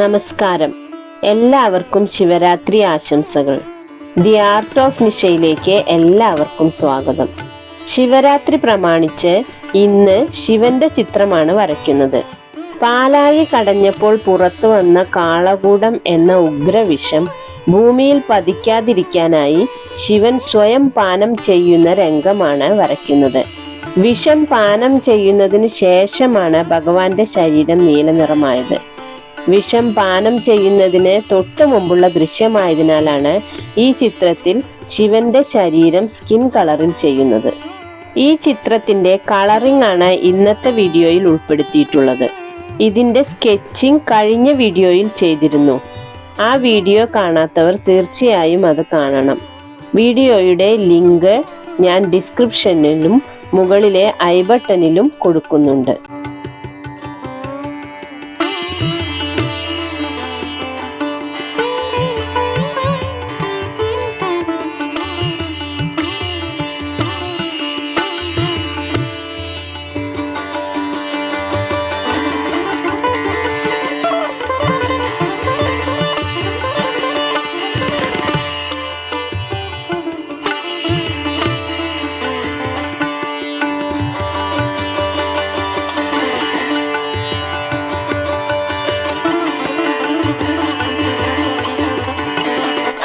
നമസ്കാരം. എല്ലാവർക്കും ശിവരാത്രി ആശംസകൾ. ദി ആർട്ട് ഓഫ് നിഷയിലേക്ക് എല്ലാവർക്കും സ്വാഗതം. ശിവരാത്രി പ്രമാണിച്ച് ഇന്ന് ശിവന്റെ ചിത്രമാണ് വരയ്ക്കുന്നത്. പാലാഴി കടഞ്ഞപ്പോൾ പുറത്തു വന്ന കാളകൂടം എന്ന ഉഗ്രവിഷം ഭൂമിയിൽ പതിക്കാതിരിക്കാനായി ശിവൻ സ്വയം പാനം ചെയ്യുന്ന രംഗമാണ് വരയ്ക്കുന്നത്. വിഷം പാനം ചെയ്യുന്നതിനു ശേഷമാണ് ഭഗവാന്റെ ശരീരം നീലനിറമായത്. വിഷം പാനം ചെയ്യുന്നതിന് തൊട്ടു മുമ്പുള്ള ദൃശ്യമായതിനാലാണ് ഈ ചിത്രത്തിൽ ശിവന്റെ ശരീരം സ്കിൻ കളറിൽ ചെയ്യുന്നത്. ഈ ചിത്രത്തിന്റെ കളറിംഗ് ആണ് ഇന്നത്തെ വീഡിയോയിൽ ഉൾപ്പെടുത്തിയിട്ടുള്ളത്. ഇതിന്റെ സ്കെച്ചിങ് കഴിഞ്ഞ വീഡിയോയിൽ ചെയ്തിരുന്നു. ആ വീഡിയോ കാണാത്തവർ തീർച്ചയായും അത് കാണണം. വീഡിയോയുടെ ലിങ്ക് ഞാൻ ഡിസ്ക്രിപ്ഷനിലും മുകളിലെ ഐ ബട്ടണിലും കൊടുക്കുന്നുണ്ട്.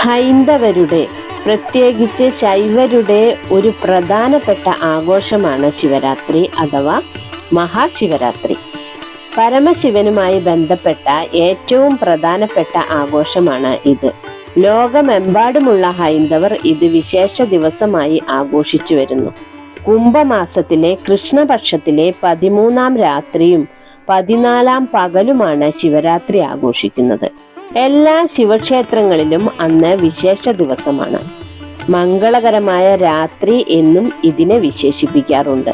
ഹൈന്ദവരുടെ, പ്രത്യേകിച്ച് ശൈവരുടെ ഒരു പ്രധാനപ്പെട്ട ആഘോഷമാണ് ശിവരാത്രി അഥവാ മഹാശിവരാത്രി. പരമശിവനുമായി ബന്ധപ്പെട്ട ഏറ്റവും പ്രധാനപ്പെട്ട ആഘോഷമാണ് ഇത്. ലോകമെമ്പാടുമുള്ള ഹൈന്ദവർ ഇത് വിശേഷ ദിവസമായി ആഘോഷിച്ചു വരുന്നു. കുംഭമാസത്തിലെ കൃഷ്ണപക്ഷത്തിലെ 13-ാം രാത്രിയും 14-ാം പകലുമാണ് ശിവരാത്രി ആഘോഷിക്കുന്നത്. എല്ലാ ശിവക്ഷേത്രങ്ങളിലും അന്ന് വിശേഷ ദിവസമാണ്. മംഗളകരമായ രാത്രി എന്നും ഇതിനെ വിശേഷിപ്പിക്കാറുണ്ട്.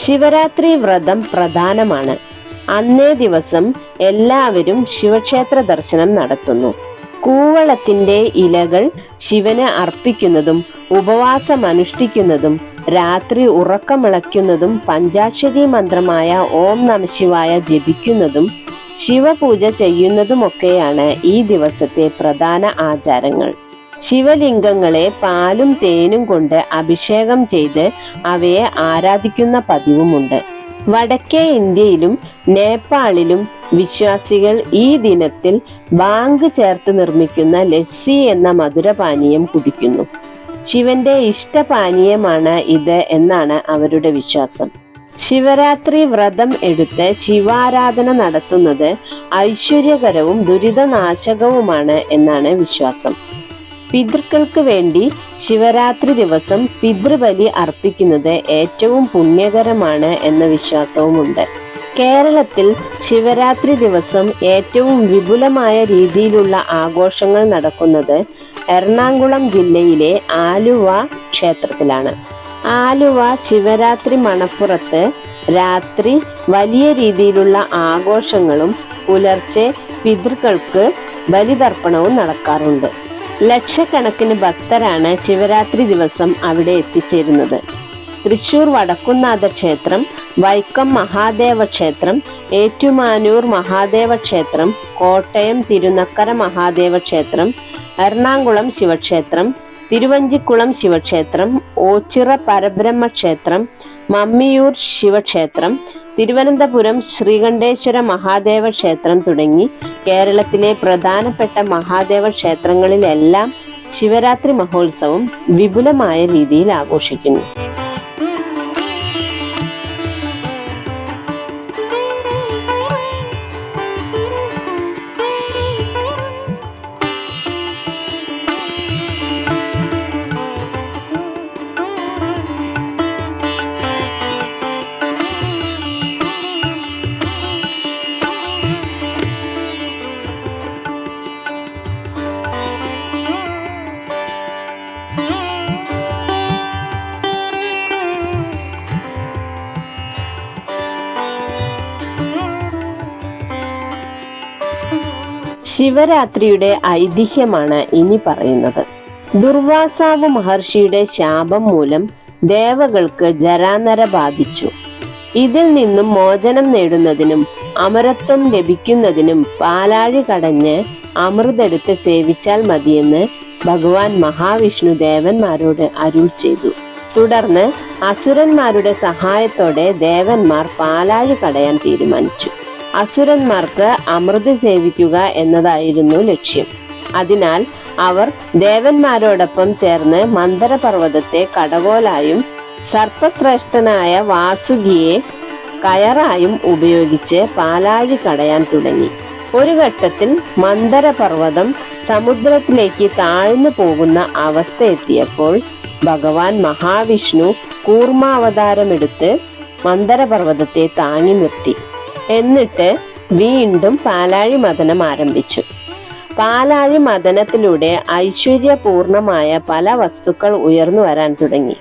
ശിവരാത്രി വ്രതം പ്രധാനമാണ്. അന്നേ ദിവസം എല്ലാവരും ശിവക്ഷേത്ര ദർശനം നടത്തുന്നു. കൂവളത്തിന്റെ ഇലകൾ ശിവന് അർപ്പിക്കുന്നതും ഉപവാസം അനുഷ്ഠിക്കുന്നതും രാത്രി ഉറക്കമിളയ്ക്കുന്നതും പഞ്ചാക്ഷരി മന്ത്രമായ ഓം നമഃശിവായ ജപിക്കുന്നതും ശിവപൂജ ചെയ്യുന്നതുമൊക്കെയാണ് ഈ ദിവസത്തെ പ്രധാന ആചാരങ്ങൾ. ശിവലിംഗങ്ങളെ പാലും തേനും കൊണ്ട് അഭിഷേകം ചെയ്ത് അവയെ ആരാധിക്കുന്ന പതിവുമുണ്ട്. വടക്കേ ഇന്ത്യയിലും നേപ്പാളിലും വിശ്വാസികൾ ഈ ദിനത്തിൽ ബാങ്ക് ചേർത്ത് നിർമ്മിക്കുന്ന ലസ്സി എന്ന മധുരപാനീയം കുടിക്കുന്നു. ശിവന്റെ ഇഷ്ടപാനീയമാണ് ഇത് എന്നാണ് അവരുടെ വിശ്വാസം. ശിവരാത്രി വ്രതം എടുത്ത് ശിവാരാധന നടത്തുന്നത് ഐശ്വര്യകരവും ദുരിതനാശകവുമാണ് എന്നാണ് വിശ്വാസം. പിതൃക്കൾക്ക് വേണ്ടി ശിവരാത്രി ദിവസം പിതൃബലി അർപ്പിക്കുന്നത് ഏറ്റവും പുണ്യകരമാണ് എന്ന വിശ്വാസവുമുണ്ട്. കേരളത്തിൽ ശിവരാത്രി ദിവസം ഏറ്റവും വിപുലമായ രീതിയിലുള്ള ആഘോഷങ്ങൾ നടക്കുന്നത് എറണാകുളം ജില്ലയിലെ ആലുവ ക്ഷേത്രത്തിലാണ്. ആലുവ ശിവരാത്രി മണപ്പുറത്ത് രാത്രി വലിയ രീതിയിലുള്ള ആഘോഷങ്ങളും പുലർച്ചെ പിതൃക്കൾക്ക് ബലിതർപ്പണവും നടക്കാറുണ്ട്. ലക്ഷക്കണക്കിന് ഭക്തരാണ് ശിവരാത്രി ദിവസം അവിടെ എത്തിച്ചേരുന്നത്. തൃശൂർ വടക്കുംനാഥ ക്ഷേത്രം, വൈക്കം മഹാദേവ ക്ഷേത്രം, ഏറ്റുമാനൂർ മഹാദേവ ക്ഷേത്രം, കോട്ടയം തിരുനക്കര മഹാദേവ ക്ഷേത്രം, എറണാകുളം ശിവക്ഷേത്രം, തിരുവഞ്ചിക്കുളം ശിവക്ഷേത്രം, ഓച്ചിറ പരബ്രഹ്മ ക്ഷേത്രം, മമ്മിയൂർ ശിവക്ഷേത്രം, തിരുവനന്തപുരം ശ്രീകണ്ഠേശ്വര മഹാദേവ ക്ഷേത്രം തുടങ്ങി കേരളത്തിലെ പ്രധാനപ്പെട്ട മഹാദേവ ക്ഷേത്രങ്ങളിലെല്ലാം ശിവരാത്രി മഹോത്സവം വിപുലമായ രീതിയിൽ ആഘോഷിക്കുന്നു. ശിവരാത്രിയുടെ ഐതിഹ്യമാണ് ഇനി പറയുന്നത്. ദുർവാസാവ് മഹർഷിയുടെ ശാപം മൂലം ദേവകൾക്ക് ജരാനര ബാധിച്ചു. ഇതിൽ നിന്നും മോചനം നേടുന്നതിനും അമരത്വം ലഭിക്കുന്നതിനും പാലാഴി കടഞ്ഞ് അമൃതെടുത്ത് സേവിച്ചാൽ മതിയെന്ന് ഭഗവാൻ മഹാവിഷ്ണു ദേവന്മാരോട് അരുൾ ചെയ്തു. തുടർന്ന് അസുരന്മാരുടെ സഹായത്തോടെ ദേവന്മാർ പാലാഴി കടയാൻ തീരുമാനിച്ചു. അസുരന്മാർക്ക് അമൃത് സേവിക്കുക എന്നതായിരുന്നു ലക്ഷ്യം. അതിനാൽ അവർ ദേവന്മാരോടൊപ്പം ചേർന്ന് മന്ദരപർവ്വതത്തെ കടകോലായും സർപ്പശ്രേഷ്ഠനായ വാസുകിയെ കയറായും ഉപയോഗിച്ച് പാലാഴി കടയാൻ തുടങ്ങി. ഒരു ഘട്ടത്തിൽ മന്ദരപർവ്വതം സമുദ്രത്തിലേക്ക് താഴ്ന്നു പോകുന്ന അവസ്ഥ എത്തിയപ്പോൾ ഭഗവാൻ മഹാവിഷ്ണു കൂർമാവതാരമെടുത്ത് മന്ദരപർവ്വതത്തെ താങ്ങി നിർത്തി. എന്നിട്ട് വീണ്ടും പാലാഴി മഥനം ആരംഭിച്ചു. പാലാഴി മഥനത്തിലൂടെ ഐശ്വര്യപൂർണമായ പല വസ്തുക്കൾ ഉയർന്നു വരാൻ തുടങ്ങി.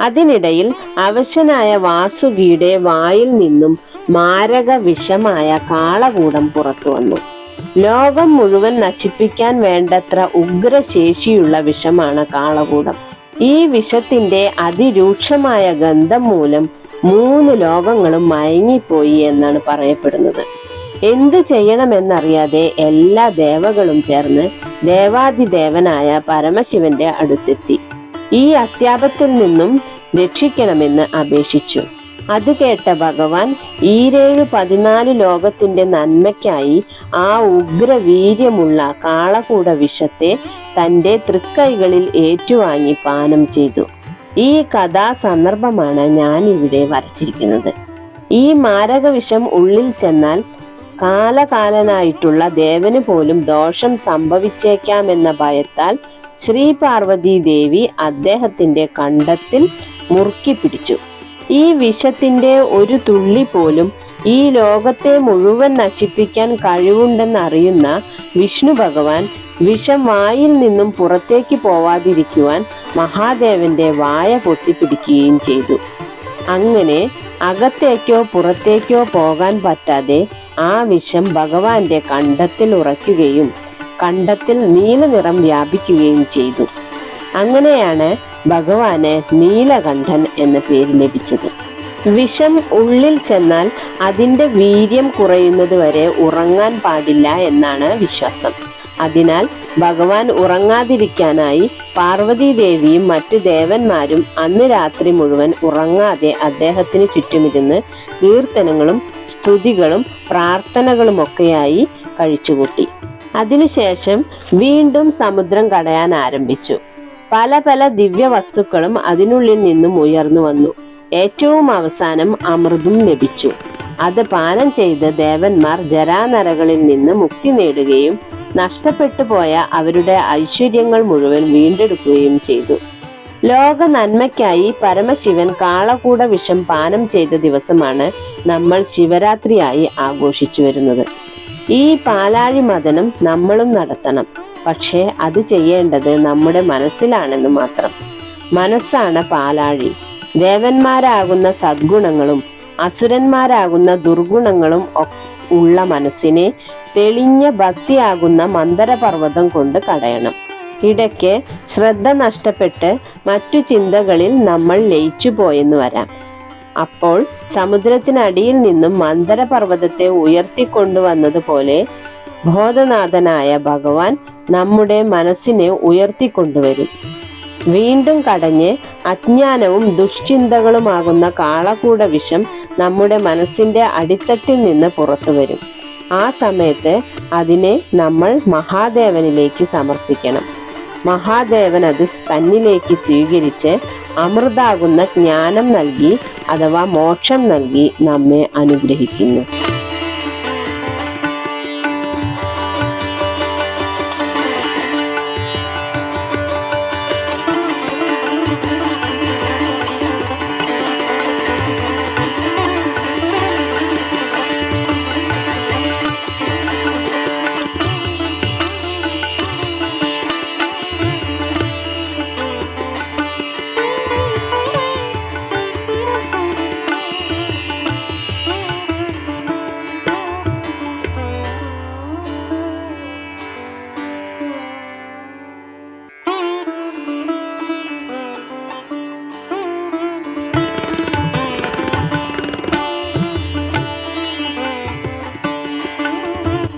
അതിനിടയിൽ അവശനായ വാസുകിയുടെ വായിൽ നിന്നും മാരക വിഷമായ കാളകൂടം പുറത്തു വന്നു. ലോകം മുഴുവൻ നശിപ്പിക്കാൻ വേണ്ടത്ര ഉഗ്രശേഷിയുള്ള വിഷമാണ് കാളകൂടം. ഈ വിഷത്തിന്റെ അതിരൂക്ഷമായ ഗന്ധം മൂലം 3 ലോകങ്ങളും മയങ്ങിപ്പോയി എന്നാണ് പറയപ്പെടുന്നത്. എന്തു ചെയ്യണമെന്നറിയാതെ എല്ലാ ദേവകളും ചേർന്ന് ദേവാദിദേവനായ പരമശിവന്റെ അടുത്തെത്തി ഈ അത്യാപത്തിൽ നിന്നും രക്ഷിക്കണമെന്ന് അപേക്ഷിച്ചു. അത് കേട്ട ഭഗവാൻ 14 ലോകത്തിന്റെ നന്മയ്ക്കായി ആ ഉഗ്രവീര്യമുള്ള കാളകൂട വിഷത്തെ തൻ്റെ തൃക്കൈകളിൽ ഏറ്റുവാങ്ങി പാനം ചെയ്തു. ഈ കഥാസന്ദർഭമാണ് ഞാൻ ഇവിടെ വരച്ചിരിക്കുന്നത്. ഈ മാരകവിഷം ഉള്ളിൽ ചെന്നാൽ കാലകാലനായിട്ടുള്ള ദേവന് പോലും ദോഷം സംഭവിച്ചേക്കാമെന്ന ഭയത്താൽ ശ്രീ പാർവതി ദേവി അദ്ദേഹത്തിന്റെ കണ്ഠത്തിൽ മുറുക്കി പിടിച്ചു. ഈ വിഷത്തിന്റെ ഒരു തുള്ളി പോലും ഈ ലോകത്തെ മുഴുവൻ നശിപ്പിക്കാൻ കഴിവുണ്ടെന്നറിയുന്ന വിഷ്ണു ഭഗവാൻ വിഷം വായിൽ നിന്നും പുറത്തേക്ക് പോവാതിരിക്കുവാൻ മഹാദേവന്റെ വായ പൊത്തിപ്പിടിക്കുകയും ചെയ്തു. അങ്ങനെ അകത്തേക്കോ പുറത്തേക്കോ പോകാൻ പറ്റാതെ ആ വിഷം ഭഗവാന്റെ കണ്ഠത്തിൽ ഉറയ്ക്കുകയും കണ്ഠത്തിൽ നീലനിറം വ്യാപിക്കുകയും ചെയ്തു. അങ്ങനെയാണ് ഭഗവാന് നീലകണ്ഠൻ എന്ന പേര് ലഭിച്ചത്. വിഷം ഉള്ളിൽ ചെന്നാൽ അതിൻ്റെ വീര്യം കുറയുന്നത് വരെ ഉറങ്ങാൻ പാടില്ല എന്നാണ് വിശ്വാസം. അതിനാൽ ഭഗവാൻ ഉറങ്ങാതിരിക്കാനായി പാർവതീദേവിയും മറ്റു ദേവന്മാരും അന്ന് രാത്രി മുഴുവൻ ഉറങ്ങാതെ അദ്ദേഹത്തിന് ചുറ്റുമിരുന്ന് കീർത്തനങ്ങളും സ്തുതികളും പ്രാർത്ഥനകളുമൊക്കെയായി കഴിച്ചുകൂട്ടി. അതിനുശേഷം വീണ്ടും സമുദ്രം കടയാൻ ആരംഭിച്ചു. പല പല ദിവ്യ വസ്തുക്കളും അതിനുള്ളിൽ നിന്നും ഉയർന്നു വന്നു. ഏറ്റവും അവസാനം അമൃതും ലഭിച്ചു. അത് പാനം ചെയ്ത് ദേവന്മാർ ജരാനരകളിൽ നിന്ന് മുക്തി നേടുകയും നഷ്ടപ്പെട്ടു പോയ അവരുടെ ഐശ്വര്യങ്ങൾ മുഴുവൻ വീണ്ടെടുക്കുകയും ചെയ്തു. ലോക നന്മയ്ക്കായി പരമശിവൻ കാളകൂട വിഷം പാനം ചെയ്ത ദിവസമാണ് നമ്മൾ ശിവരാത്രിയായി ആഘോഷിച്ചു വരുന്നത്. ഈ പാലാഴി മഥനം നമ്മളും നടത്തണം. പക്ഷേ അത് ചെയ്യേണ്ടത് നമ്മുടെ മനസ്സിലാണെന്ന് മാത്രം. മനസ്സാണ് പാലാഴി. ദേവന്മാരാകുന്ന സദ്ഗുണങ്ങളും അസുരന്മാരാകുന്ന ദുർഗുണങ്ങളും ഉള്ള മനസ്സിനെ തെളിഞ്ഞ ഭക്തിയാകുന്ന മന്ദരപർവ്വതം കൊണ്ട് കടയണം. ഇടയ്ക്ക് ശ്രദ്ധ നഷ്ടപ്പെട്ട് മറ്റു ചിന്തകളിൽ നമ്മൾ ലയിച്ചു പോയെന്ന് വരാം. അപ്പോൾ സമുദ്രത്തിനടിയിൽ നിന്നും മന്ദരപർവ്വതത്തെ ഉയർത്തിക്കൊണ്ടുവന്നതുപോലെ ബോധനാഥനായ ഭഗവാൻ നമ്മുടെ മനസ്സിനെ ഉയർത്തിക്കൊണ്ടുവരും. വീണ്ടും കടഞ്ഞ് അജ്ഞാനവും ദുഷ്ചിന്തകളുമാകുന്ന കാളകൂട വിഷം നമ്മുടെ മനസ്സിന്റെ അടിത്തട്ടിൽ നിന്ന് പുറത്തു വരും. ആ സമയത്ത് അതിനെ നമ്മൾ മഹാദേവനിലേക്ക് സമർപ്പിക്കണം. മഹാദേവൻ അത് തന്നിലേക്ക് സ്വീകരിച്ച് അമൃതാകുന്ന ജ്ഞാനം നൽകി അഥവാ മോക്ഷം നൽകി നമ്മെ അനുഗ്രഹിക്കുന്നു.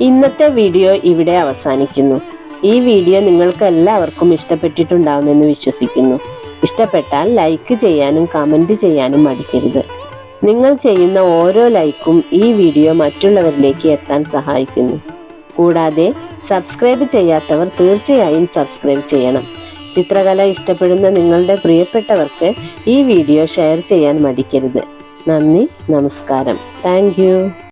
ഇന്നത്തെ വീഡിയോ ഇവിടെ അവസാനിക്കുന്നു. ഈ വീഡിയോ നിങ്ങൾക്ക് എല്ലാവർക്കും ഇഷ്ടപ്പെട്ടിട്ടുണ്ടാവുമെന്ന് വിശ്വസിക്കുന്നു. ഇഷ്ടപ്പെട്ടാൽ ലൈക്ക് ചെയ്യാനും കമൻറ്റ് ചെയ്യാനും മടിക്കരുത്. നിങ്ങൾ ചെയ്യുന്ന ഓരോ ലൈക്കും ഈ വീഡിയോ മറ്റുള്ളവരിലേക്ക് എത്താൻ സഹായിക്കുന്നു. കൂടാതെ സബ്സ്ക്രൈബ് ചെയ്യാത്തവർ തീർച്ചയായും സബ്സ്ക്രൈബ് ചെയ്യണം. ചിത്രകല ഇഷ്ടപ്പെടുന്ന നിങ്ങളുടെ പ്രിയപ്പെട്ടവർക്ക് ഈ വീഡിയോ ഷെയർ ചെയ്യാൻ മടിക്കരുത്. നന്ദി, നമസ്കാരം. Thank you.